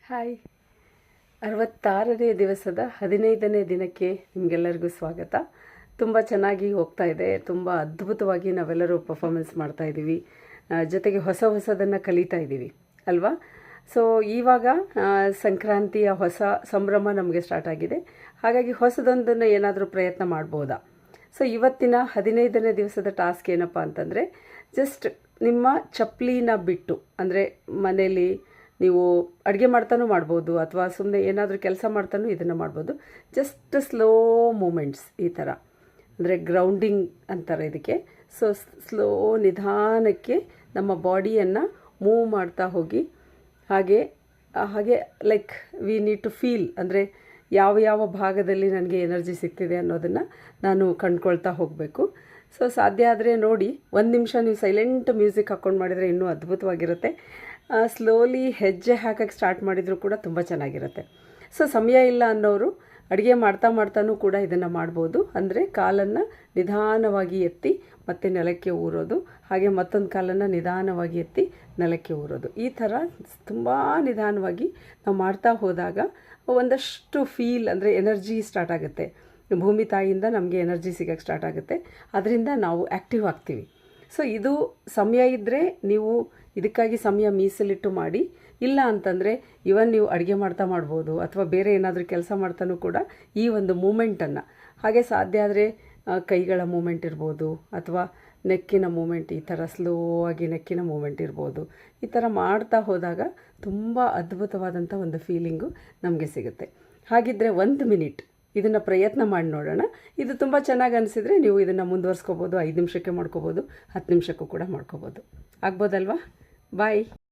Hi, 66ನೇ ದಿವಸದ 15ನೇ ದಿನಕ್ಕೆ ನಿಮಗೆಲ್ಲರಿಗೂ ಸ್ವಾಗತ. ತುಂಬ ಚೆನ್ನಾಗಿ ಹೋಗ್ತಾ ಇದೆ. ತುಂಬ ಅದ್ಭುತವಾಗಿ ನಾವೆಲ್ಲರೂ ಪರ್ಫಾರ್ಮೆನ್ಸ್ ಮಾಡ್ತಾ ಇದ್ದೀವಿ. ಜೊತೆಗೆ ಹೊಸದನ್ನು ಕಲಿತಾ ಇದ್ದೀವಿ ಅಲ್ವಾ. ಸೊ ಇವಾಗ ಸಂಕ್ರಾಂತಿಯ ಹೊಸ ಸಂಭ್ರಮ ನಮಗೆ ಸ್ಟಾರ್ಟ್ ಆಗಿದೆ. ಹಾಗಾಗಿ ಹೊಸದೊಂದನ್ನು ಏನಾದರೂ ಪ್ರಯತ್ನ ಮಾಡ್ಬೋದಾ? ಸೊ ಇವತ್ತಿನ 15ನೇ ದಿವಸದ ಟಾಸ್ಕ್ ಏನಪ್ಪ ಅಂತಂದರೆ, ಜಸ್ಟ್ ನಿಮ್ಮ ಚಪ್ಪಲಿನ ಬಿಟ್ಟು, ಅಂದರೆ ಮನೇಲಿ ನೀವು ಅಡುಗೆ ಮಾಡ್ತಾನೂ ಮಾಡ್ಬೋದು ಅಥವಾ ಸುಮ್ಮನೆ ಏನಾದರೂ ಕೆಲಸ ಮಾಡ್ತಾನೂ ಇದನ್ನು ಮಾಡ್ಬೋದು. ಜಸ್ಟ್ ಸ್ಲೋ ಮೂಮೆಂಟ್ಸ್ ಈ ಥರ, ಅಂದರೆ ಗ್ರೌಂಡಿಂಗ್ ಅಂತಾರೆ ಇದಕ್ಕೆ. ಸೊ ಸ್ಲೋ ನಿಧಾನಕ್ಕೆ ನಮ್ಮ ಬಾಡಿಯನ್ನು ಮೂವ್ ಮಾಡ್ತಾ ಹೋಗಿ, ಹಾಗೆ like we need to feel, ಅಂದರೆ ಯಾವ ಭಾಗದಲ್ಲಿ ನನಗೆ ಎನರ್ಜಿ ಸಿಗ್ತಿದೆ ಅನ್ನೋದನ್ನು ನಾನು ಕಂಡ್ಕೊಳ್ತಾ ಹೋಗಬೇಕು. ಸೊ ಸಾಧ್ಯ ಆದರೆ ನೋಡಿ, 1 ನಿಮಿಷ ನೀವು ಸೈಲೆಂಟ್ ಮ್ಯೂಸಿಕ್ ಹಾಕ್ಕೊಂಡು ಮಾಡಿದರೆ ಇನ್ನೂ ಅದ್ಭುತವಾಗಿರುತ್ತೆ. ಸ್ಲೋಲಿ ಹೆಜ್ಜೆ ಹಾಕಕ್ಕೆ ಸ್ಟಾರ್ಟ್ ಮಾಡಿದರೂ ಕೂಡ ತುಂಬ ಚೆನ್ನಾಗಿರುತ್ತೆ. ಸೊ ಸಮಯ ಇಲ್ಲ ಅನ್ನೋರು ಅಡುಗೆ ಮಾಡ್ತಾನೂ ಕೂಡ ಇದನ್ನು ಮಾಡ್ಬೋದು. ಅಂದರೆ ಕಾಲನ್ನು ನಿಧಾನವಾಗಿ ಎತ್ತಿ ಮತ್ತೆ ನೆಲಕ್ಕೆ ಊರೋದು, ಹಾಗೆ ಮತ್ತೊಂದು ಕಾಲನ್ನು ನಿಧಾನವಾಗಿ ಎತ್ತಿ ನೆಲಕ್ಕೆ ಊರೋದು. ಈ ಥರ ತುಂಬ ನಿಧಾನವಾಗಿ ನಾವು ಮಾಡ್ತಾ ಹೋದಾಗ ಒಂದಷ್ಟು ಫೀಲ್, ಅಂದರೆ ಎನರ್ಜಿ ಸ್ಟಾರ್ಟ್ ಆಗುತ್ತೆ. ಭೂಮಿ ತಾಯಿಯಿಂದ ನಮಗೆ ಎನರ್ಜಿ ಸಿಗೋಕ್ಕೆ ಸ್ಟಾರ್ಟ್ ಆಗುತ್ತೆ. ಅದರಿಂದ ನಾವು ಆ್ಯಕ್ಟಿವ್ ಆಗ್ತೀವಿ. ಸೊ ಇದು ಸಮಯ ಇದ್ದರೆ ನೀವು ಇದಕ್ಕಾಗಿ ಸಮಯ ಮೀಸಲಿಟ್ಟು ಮಾಡಿ. ಇಲ್ಲ ಅಂತಂದರೆ ಇವನ್ ನೀವು ಅಡುಗೆ ಮಾಡ್ಬೋದು, ಅಥವಾ ಬೇರೆ ಏನಾದರೂ ಕೆಲಸ ಮಾಡ್ತಾನೂ ಕೂಡ ಈ ಒಂದು ಮೂಮೆಂಟನ್ನು, ಹಾಗೆ ಸಾಧ್ಯ ಆದರೆ ಕೈಗಳ ಮೂಮೆಂಟ್ ಇರ್ಬೋದು, ಅಥವಾ ನೆಕ್ಕಿನ ಮೂಮೆಂಟ್, ಈ ಥರ ಸ್ಲೋ ಆಗಿ ನೆಕ್ಕಿನ ಮೂಮೆಂಟ್ ಇರ್ಬೋದು. ಈ ಥರ ಮಾಡ್ತಾ ಹೋದಾಗ ತುಂಬ ಅದ್ಭುತವಾದಂಥ ಒಂದು ಫೀಲಿಂಗು ನಮಗೆ ಸಿಗುತ್ತೆ. ಹಾಗಿದ್ದರೆ 1 ಮಿನಿಟ್ ಇದನ್ನು ಪ್ರಯತ್ನ ಮಾಡಿ ನೋಡೋಣ. ಇದು ತುಂಬ ಚೆನ್ನಾಗಿ ಅನಿಸಿದರೆ ನೀವು ಇದನ್ನು ಮುಂದುವರ್ಸ್ಕೋಬೋದು. 5 ನಿಮಿಷಕ್ಕೆ ಮಾಡ್ಕೋಬೋದು, 10 ನಿಮಿಷಕ್ಕೂ ಕೂಡ ಮಾಡ್ಕೋಬೋದು. ಆಗ್ಬೋದಲ್ವಾ? ಬಾಯ್.